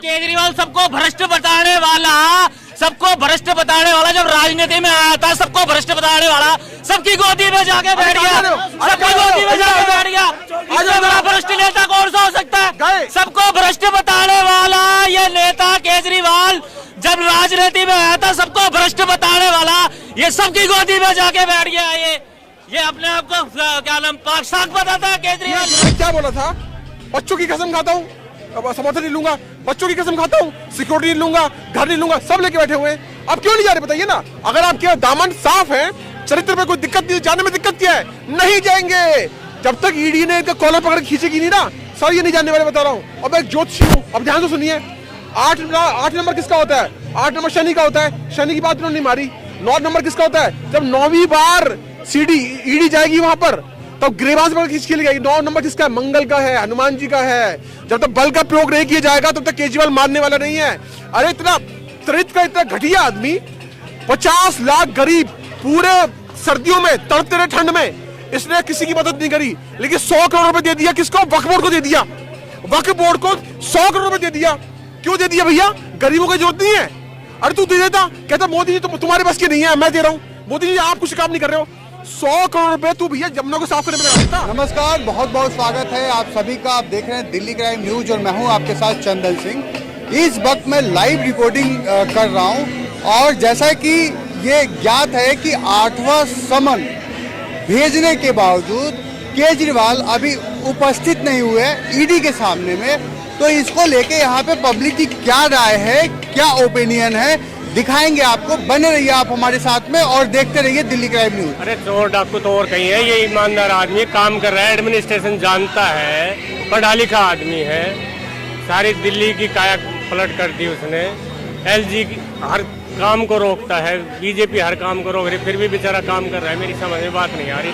केजरीवाल सबको भ्रष्ट बताने वाला, सबको भ्रष्ट बताने वाला जब राजनीति में आया था, सबको भ्रष्ट बताने वाला सबकी गोदी में जाके बैठ गया, सबकी गोदी में जाके बैठ गया। इससे बड़ा भ्रष्ट नेता कौन सा हो सकता है? सबको भ्रष्ट बताने वाला ये नेता केजरीवाल जब राजनीति में आया था, सबको भ्रष्ट बताने वाला ये सबकी गोदी में जाके बैठ गया। ये अपने आप को क्या नाम पाक साख बताता है केजरीवाल। क्या बोला था? बच्चों की कसम खाता हूँ, समर्थन नहीं लूंगा, बच्चों की कसम खाता हूँ, सिक्योरिटी नहीं लूंगा, घर नहीं लूंगा, सब लेके बैठे हुए हैं। अब क्यों नहीं जा रहे बताइए ना? अगर आपके दामन साफ है, चरित्र में कोई दिक्कत नहीं, जाने में दिक्कत क्या है? नहीं जाएंगे जब तक ईडी ने इनका कॉलर पकड़ खींचेगी नहीं ना। सर ये नहीं जानने वाले बता रहा हूँ। अब एक ज्योतिषी हूँ, अब ध्यान से सुनिए। 8 नंबर किसका होता है? 8 नंबर शनि का होता है। शनि की बात उन्होंने नहीं मारी। 9 नंबर किसका होता है? जब 9वीं बार सीडी ईडी जाएगी वहां पर, तब ग्रेवांश पर किसकी लगाएगी? 9 नंबर किसका है? मंगल का है, हनुमान जी का है। जब तक बल का प्रयोग नहीं किया जाएगा तब तक केजरीवाल मारने वाला नहीं है। अरे इतना चरित्र का इतना घटिया आदमी, 50 लाख गरीब पूरे सर्दियों में तड़पते रहे ठंड में, इसने किसी की मदद नहीं करी, लेकिन 100 करोड़ रुपए दे दिया। किसको? वक्फ बोर्ड को दे दिया। वक्फ बोर्ड को 100 करोड़ रुपए दे दिया। क्यों दे दिया भैया? गरीबों की जरूरत नहीं है। अरे तू दे देता, कहता मोदी जी तो तुम्हारे बस की नहीं है, मैं दे रहा हूँ। मोदी जी आप कुछ काम नहीं कर रहे हो। 100 करोड़ रुपए तू भैया जमुना को साफ करने में लगा देता। नमस्कार, बहुत बहुत स्वागत है आप सभी का। आप देख रहे हैं दिल्ली क्राइम न्यूज और मैं हूं आपके साथ चंदन सिंह। इस वक्त मैं लाइव रिपोर्टिंग कर रहा हूं और जैसा कि ये ज्ञात है कि 8वां समन भेजने के बावजूद केजरीवाल अभी उपस्थित नहीं हुए ईडी के सामने में। तो इसको लेके यहाँ पे पब्लिक की क्या राय है, क्या ओपिनियन है, दिखाएंगे आपको। बने रहिए आप हमारे साथ में और देखते रहिए दिल्ली क्राइम न्यूज। अरे चोर डाकू तो और कहीं है, ये ईमानदार आदमी काम कर रहा है, एडमिनिस्ट्रेशन जानता है, पढ़ा लिखा आदमी है। सारी दिल्ली की काया पलट कर दी उसने। एलजी हर काम को रोकता है, बीजेपी हर काम को रोक रही, फिर भी बेचारा काम कर रहा है। मेरी समझ में बात नहीं आ रही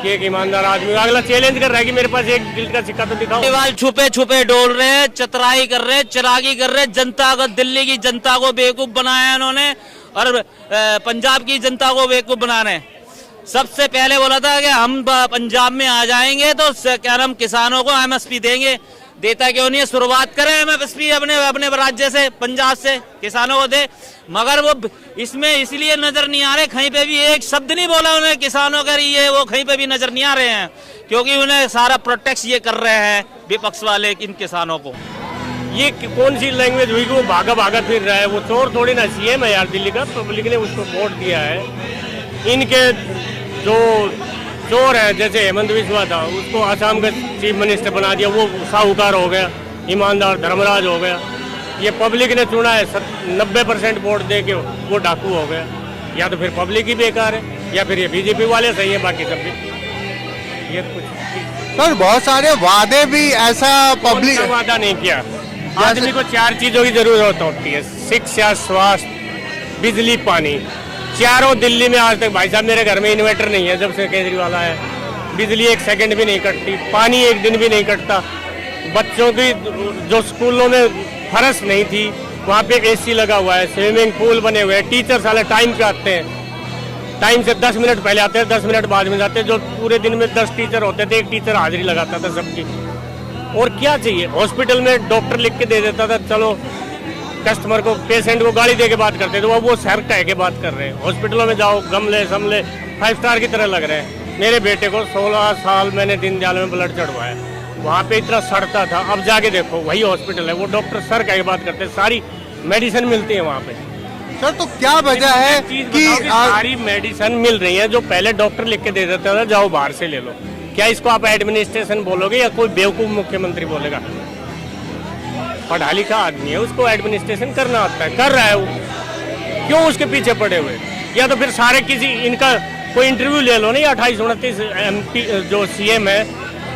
कि एक ईमानदार आदमी अगला चैलेंज कर रहा है कि मेरे पास एक गिल्ट का सिक्का तो दिखाओ। केजरीवाल छुपे छुपे डोल रहे हैं, चतराई कर रहे हैं, चिरागी कर रहे हैं, जनता को, दिल्ली की जनता को बेवकूफ बनाया इन्होंने और पंजाब की जनता को बेवकूफ बना रहे हैं। सबसे पहले बोला था कि हम पंजाब में आ जाएंगे तो क्या नाम किसानों को एमएसपी देंगे। देता क्यों नहीं है? शुरुआत करें एमएसपी अपने राज्य से, पंजाब से किसानों को दे। मगर वो इसमें इसलिए नजर नहीं आ रहे, कहीं पे भी एक शब्द नहीं बोला उन्हें किसानों के लिए, वो कहीं पे भी नजर नहीं आ रहे हैं क्योंकि उन्हें सारा प्रोटेक्ट ये कर रहे हैं विपक्ष वाले इन किसानों को। ये कौन सी लैंग्वेज हुई कि वो भागा भागा फिर रहा है? वो चोर थोड़ी ना सीएम है यार दिल्ली का, पब्लिक ने उसको वोट दिया है। इनके जो चोर है, जैसे हेमंत बिस्वा था, उसको आसाम का चीफ मिनिस्टर बना दिया, वो साहूकार हो गया, ईमानदार धर्मराज हो गया। ये पब्लिक ने चुना है, 90% वोट दे के वो डाकू हो गया। या तो फिर पब्लिक ही बेकार है या फिर ये बीजेपी वाले सही है, बाकी सब भी ये कुछ। सर बहुत सारे वादे भी ऐसा पब्लिक वादा नहीं किया। आदमी को 4 चीजों की जरूरत होती है, शिक्षा, स्वास्थ्य, बिजली, पानी। चारों दिल्ली में आज तक भाई साहब मेरे घर में इन्वर्टर नहीं है जब से केजरीवाल आया। बिजली 1 सेकंड भी नहीं कटती, पानी 1 दिन भी नहीं कटता। बच्चों की जो स्कूलों में फर्श नहीं थी वहाँ पे एसी लगा हुआ है, स्विमिंग पूल बने हुए हैं। टीचर साले टाइम पे आते हैं, टाइम से 10 मिनट पहले आते हैं, 10 मिनट बाद में जाते हैं। जो पूरे दिन में 10 टीचर होते थे, 1 टीचर हाजिरी लगाता था सबकी। और क्या चाहिए? हॉस्पिटल में डॉक्टर लिख के दे देता था, चलो कस्टमर को, पेशेंट को गाड़ी दे के बात करते थे, वो सर कह के बात कर रहे हैं। हॉस्पिटलों में जाओ, गमले समले 5 स्टार की तरह लग रहे हैं। मेरे बेटे को 16 साल मैंने दीनदयाल में ब्लड चढ़वाया, वहाँ पे इतना सड़ता था। अब जाके देखो वही हॉस्पिटल है, वो डॉक्टर सर कह के बात करते हैं, सारी मेडिसिन मिलती है वहाँ पे। सर तो क्या वजह है कि सारी मेडिसिन मिल रही है जो पहले डॉक्टर लिख के दे देता था, जाओ बाहर से ले लो। क्या इसको आप एडमिनिस्ट्रेशन बोलोगे या कोई बेवकूफ मुख्यमंत्री बोलेगा? पढ़ा लिखा आदमी है, उसको एडमिनिस्ट्रेशन करना आता है, कर रहा है वो। क्यों उसके पीछे पड़े हुए? या तो फिर सारे किसी इनका कोई इंटरव्यू ले लो ना, 28-29 MP जो सीएम है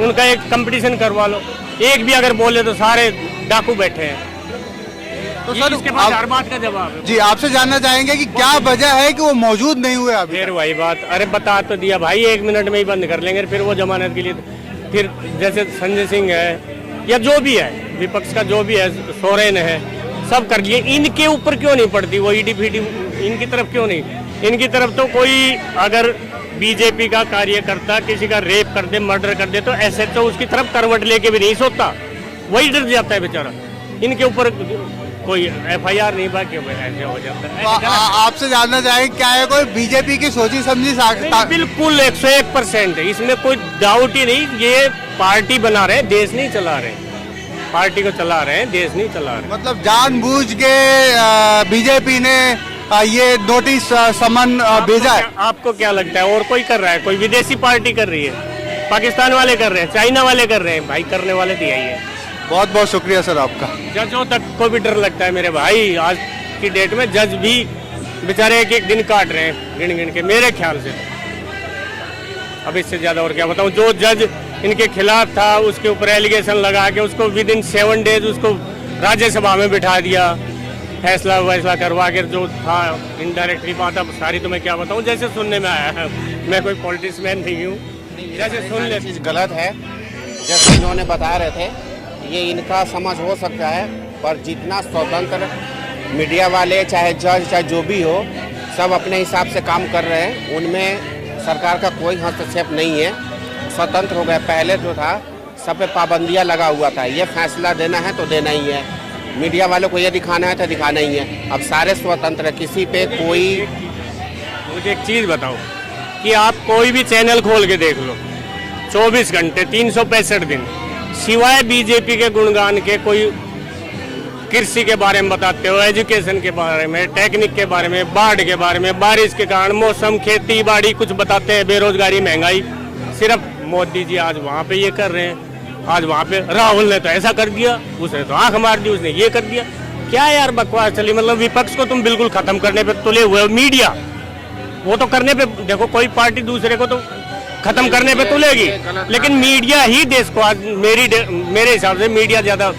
उनका एक कंपटीशन करवा लो। एक भी अगर बोले तो सारे डाकू बैठे हैं। तो सर इसके पास हर बात का जवाब है। जी आपसे जानना चाहेंगे कि क्या वजह है कि वो मौजूद नहीं हुए अभी? फिर वही बात, अरे बता तो दिया भाई, 1 मिनट में ही बंद कर लेंगे, फिर वो जमानत के लिए। फिर जैसे संजय सिंह है या जो भी है विपक्ष का, जो भी है, सोरेन है, सब कर लिए। इनके ऊपर क्यों नहीं पड़ती वो ईडी फीडी? इनकी तरफ क्यों नहीं? इनकी तरफ तो कोई अगर बीजेपी का कार्यकर्ता किसी का रेप कर दे, मर्डर कर दे, तो ऐसे तो उसकी तरफ करवट लेके भी नहीं सोता, वही डर जाता है बेचारा। इनके ऊपर कोई FIR नहीं बा, क्यों ऐसे हो जाता है। तो आपसे जानना चाहेंगे क्या है कोई बीजेपी की सोची समझी बिल्कुल 101% है, इसमें कोई डाउट ही नहीं। ये पार्टी बना रहे हैं, देश नहीं चला रहे, पार्टी को चला रहे हैं, देश नहीं चला रहे। मतलब जानबूझ के बीजेपी ने ये नोटिस समन भेजा है। आपको क्या लगता है और कोई कर रहा है? कोई विदेशी पार्टी कर रही है, पाकिस्तान वाले कर रहे हैं, चाइना वाले कर रहे हैं, भाई करने वाले तो यही है। बहुत बहुत शुक्रिया सर आपका। जजों तक को भी डर लगता है मेरे भाई, आज की डेट में जज भी बेचारे एक एक दिन काट रहे हैं गिन गिन के, मेरे ख्याल से। अब इससे ज्यादा और क्या बताऊं। जो जज इनके खिलाफ था उसके ऊपर एलिगेशन लगा के उसको विदिन 7 डेज उसको राज्यसभा में बिठा दिया, फैसला वैसला करवा के जो था इनडायरेक्टली बात। अब सारी तो मैं क्या बताऊं, जैसे सुनने में आया है, मैं कोई पॉलिटिशियन नहीं हूँ, जैसे सुन ले। चीज़ गलत है, जैसे इन्होंने बता रहे थे, ये इनका समझ हो सकता है, पर जितना स्वतंत्र मीडिया वाले चाहे जज चाहे जो भी हो, सब अपने हिसाब से काम कर रहे हैं, उनमें सरकार का कोई हस्तक्षेप नहीं है, स्वतंत्र हो गए। पहले जो था सब पे पाबंदियां लगा हुआ था, ये फैसला देना है तो देना ही है, मीडिया वालों को ये दिखाना है तो दिखाना ही है। अब सारे स्वतंत्र है, किसी पे कोई। मुझे एक चीज़ बताओ कि आप कोई भी चैनल खोल के देख लो, 24 घंटे 365 दिन, सिवाय बीजेपी के गुणगान के कोई कृषि के बारे में बताते हो, एजुकेशन के बारे में, टेक्निक के बारे में, बाढ़ के बारे में, बारिश के कारण मौसम, खेती बाड़ी कुछ बताते हैं, बेरोजगारी, महंगाई। सिर्फ मोदी जी आज वहाँ पे ये कर रहे हैं, आज वहाँ पे राहुल ने तो ऐसा कर दिया, उसने तो आंख मार दी, उसने ये कर दिया। क्या यार बकवास चली। मतलब विपक्ष को तुम बिल्कुल खत्म करने पे तुले हुए हो। मीडिया वो तो करने पे, देखो कोई पार्टी दूसरे को तो खत्म करने पे तुलेगी, लेकिन मीडिया ही देश को आज मेरे हिसाब से मीडिया ज्यादा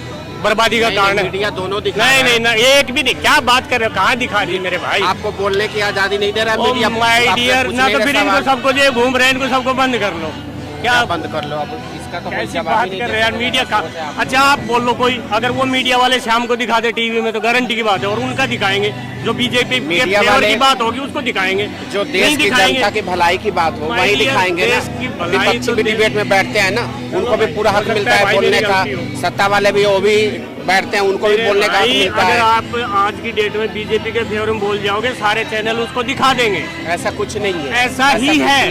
बर्बादी का कारण है। मीडिया दोनों दिखा नहीं, एक भी नहीं। क्या बात कर रहे हो, कहाँ दिखा रही मेरे भाई? आपको बोलने की आज़ादी नहीं दे रहा है मीडिया। माय डियर, ना तो फिर इनको सबको जो घूम रहे हैं इनको सबको बंद कर लो। क्या बंद कर लो, अब इसका तो कोई कैसी जवाब बात ही नहीं कर दे रहे हैं यार मीडिया का। अच्छा आप बोल लो कोई, अगर वो मीडिया वाले शाम को दिखा दे टीवी में तो गारंटी की बात है, और उनका दिखाएंगे जो बीजेपी मीडिया वाले की बात होगी उसको दिखाएंगे, जो देश की जनता की भलाई की बात हो वही दिखाएंगे ना। विपक्षी भी डिबेट में बैठते हैं ना, उनको भी पूरा हक मिलता है बोलने का। सत्ता वाले भी वो भी बैठते हैं, उनको भी बोलने का हक मिलता अगर है। आप आज की डेट में बीजेपी के फेवर में बोल जाओगे, सारे चैनल उसको दिखा देंगे। ऐसा कुछ नहीं है, ऐसा ही है,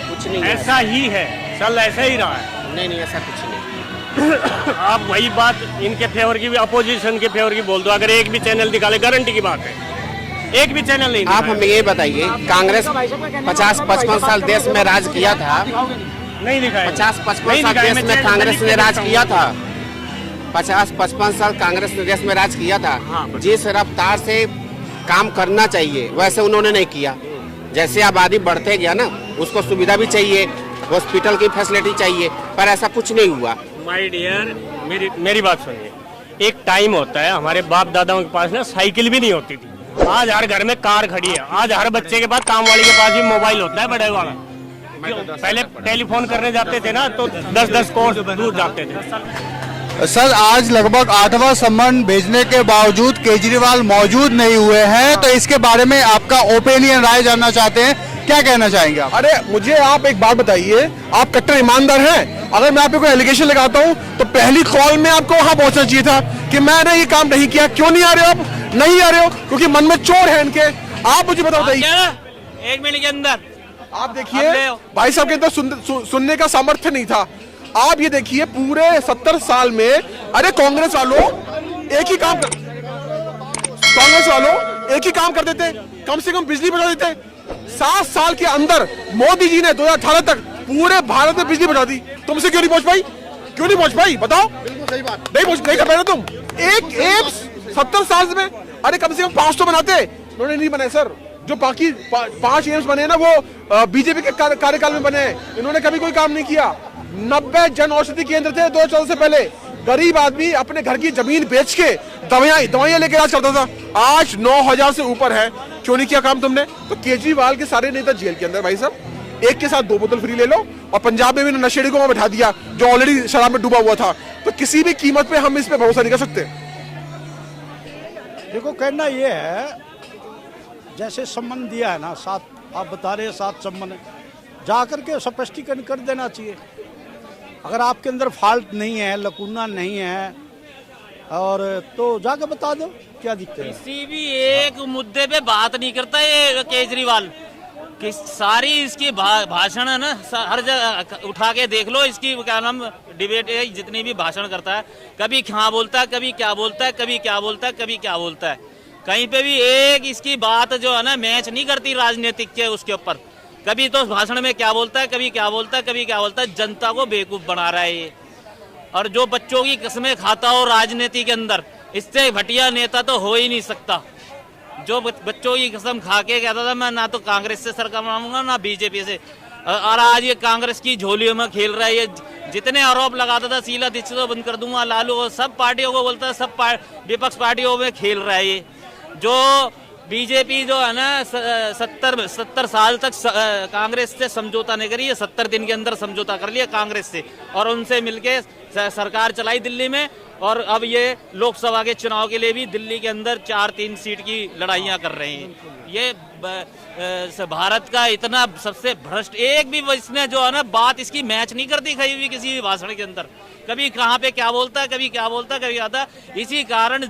कुछ नहीं है, ऐसा ही है, चल ऐसा ही रहा है। नहीं ऐसा कुछ नहीं। आप वही बात इनके फेवर की भी, अपोजिशन के फेवर की बोल दो, अगर एक भी चैनल दिखा ले, गारंटी की बात है, एक भी चैनल नहीं। आप हमें ये बताइए, कांग्रेस 50-55 साल देश में राज किया था, नहीं दिखाया। 50-55 साल देश में कांग्रेस ने राज किया था, 50-55 साल कांग्रेस ने देश में राज किया था। जिस रफ्तार से काम करना चाहिए वैसे उन्होंने नहीं किया। जैसे आबादी बढ़ते गया ना, उसको सुविधा भी चाहिए, हॉस्पिटल की फैसिलिटी चाहिए, पर ऐसा कुछ नहीं हुआ। माय डियर, मेरी बात सुनिए, एक टाइम होता है, हमारे बाप दादाओं के पास ना साइकिल भी नहीं होती थी, आज हर घर में कार खड़ी है, आज हर बच्चे के पास, काम वाले के पास भी मोबाइल होता है बड़े वाला। पहले टेलीफोन करने जाते थे ना तो 10-10 कोस दूर जाते थे। सर आज लगभग 8वां सम्मन भेजने के बावजूद केजरीवाल मौजूद नहीं हुए हैं, तो इसके बारे में आपका ओपिनियन, राय जानना चाहते हैं, क्या कहना चाहेंगे आप? अरे मुझे आप एक बात बताइए, आप कट्टर ईमानदार हैं? अगर मैं आप पे कोई एलिगेशन लगाता हूं तो पहली कॉल में आपको वहां पहुंचना चाहिए था कि मैंने ये काम नहीं किया। क्यों नहीं आ रहे हो आप? नहीं आ रहे हो क्योंकि मन में चोर है इनके। आप मुझे बताइए, 1 मिनट के अंदर आप देखिए भाई साहब के अंदर सुनने का सामर्थ्य नहीं था। आप ये देखिए पूरे 70 साल में, अरे कांग्रेस वालों एक ही काम कर देते, कम से कम बिजली बढ़ा देते। 7 साल के अंदर मोदी जी ने 2018 तक पूरे भारत में बिजली बढ़ा दी। तुमसे क्यों नहीं पहुंच पाई? क्यों नहीं पहुंच पाई? बताओ। बिल्कुल सही बात, नहीं कर पाए तुम। एक एम्स 70 साल में, अरे कम से कम 5 तो बनाते, उन्होंने नहीं बनाए सर। जो बाकी 5 एम्स बने ना वो बीजेपी के कार्यकाल में बने, इन्होंने कभी कोई काम नहीं किया। 90 जन औषधि केंद्र थे 2014 से पहले, गरीब आदमी अपने घर की जमीन बेच के दवाइयां लेके इलाज करता था। आज 9000 से ऊपर है। क्यों नहीं किया काम तुमने? तो केजरीवाल के सारे नेता जेल के अंदर भाई साहब, एक के साथ 2 बोतल फ्री ले लो। और पंजाब में भी नशेड़ी को वहां बैठा दिया जो ऑलरेडी शराब में डूबा हुआ था। तो किसी भी कीमत पे हम इस पे भरोसा नहीं कर सकते। देखो कहना ये है, जैसे सम्मन दिया है ना, 7 आप बता रहे हैं 7 सम्मन है, जाकर के स्पष्टीकरण कर देना चाहिए। अगर आपके अंदर फॉल्ट नहीं है, लकूना नहीं है, और तो जाके बता दो क्या दिक्कत है। किसी भी एक मुद्दे पे बात नहीं करता ये केजरीवाल कि सारी इसकी भाषण है ना, हर जगह उठा के देख लो, इसकी क्या नाम डिबेट है, जितनी भी भाषण करता है कभी क्या बोलता है, कभी क्या बोलता है, कभी क्या बोलता है, कभी क्या बोलता है। कहीं पे भी एक इसकी बात जो है ना मैच नहीं करती राजनीतिक के उसके ऊपर। कभी तो भाषण में क्या बोलता है, कभी क्या बोलता है, कभी क्या बोलता है। जनता को बेवकूफ बना रहा है ये। और जो बच्चों की कस्में खाता हो राजनीति के अंदर, इससे घटिया नेता तो हो ही नहीं सकता। जो बच्चों की कसम खा के कहता था मैं ना तो कांग्रेस से सरकार बनाऊंगा ना बीजेपी से, और आज ये कांग्रेस की झोलियों में खेल रहा है। ये जितने आरोप लगाता था शीला दीक्षित को बंद कर दूंगा, लालू, सब पार्टियों को बोलता है, सब विपक्ष पार्टियों में खेल रहा है ये। जो बीजेपी जो है ना 70 साल तक कांग्रेस से समझौता नहीं करी, 70 दिन के अंदर समझौता कर लिया कांग्रेस से और उनसे मिलके सरकार चलाई दिल्ली में। और अब ये लोकसभा के चुनाव के लिए भी दिल्ली के अंदर 4-3 सीट की लड़ाइयां कर रहे हैं। ये भारत का इतना सबसे भ्रष्ट, एक भी इसने जो है ना बात इसकी मैच नहीं करती कहीं भी किसी भी भाषण के अंदर। कभी कहाँ पे क्या बोलता है, कभी क्या बोलता है, कभी आता है। इसी कारण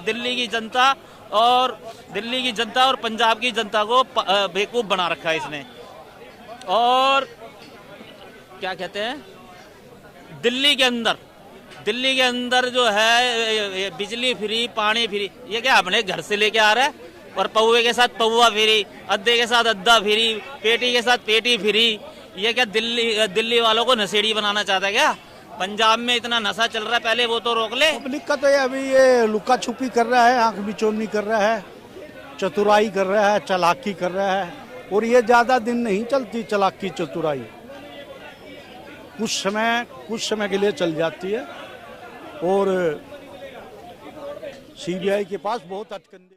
दिल्ली की जनता और पंजाब की जनता को बेवकूफ बना रखा है इसने। और क्या कहते हैं, दिल्ली के अंदर जो है बिजली फ्री, पानी फ्री, ये क्या अपने घर से लेके आ रहा है। और पौवे के साथ पौवा फ्री, अद्दे के साथ अद्दा फ्री, पेटी के साथ पेटी फ्री। ये क्या दिल्ली वालों को नशेड़ी बनाना चाहता है क्या? पंजाब में इतना नशा चल रहा है, पहले वो तो रोक ले। पब्लिक का तो ये अभी ये लुका छुपी कर रहा है, आंख बिचौनी कर रहा है, चतुराई कर रहा है, चालाकी कर रहा है। और ये ज्यादा दिन नहीं चलती चालाकी चतुराई, कुछ समय के लिए चल जाती है। और सीबीआई के पास बहुत अटकंडे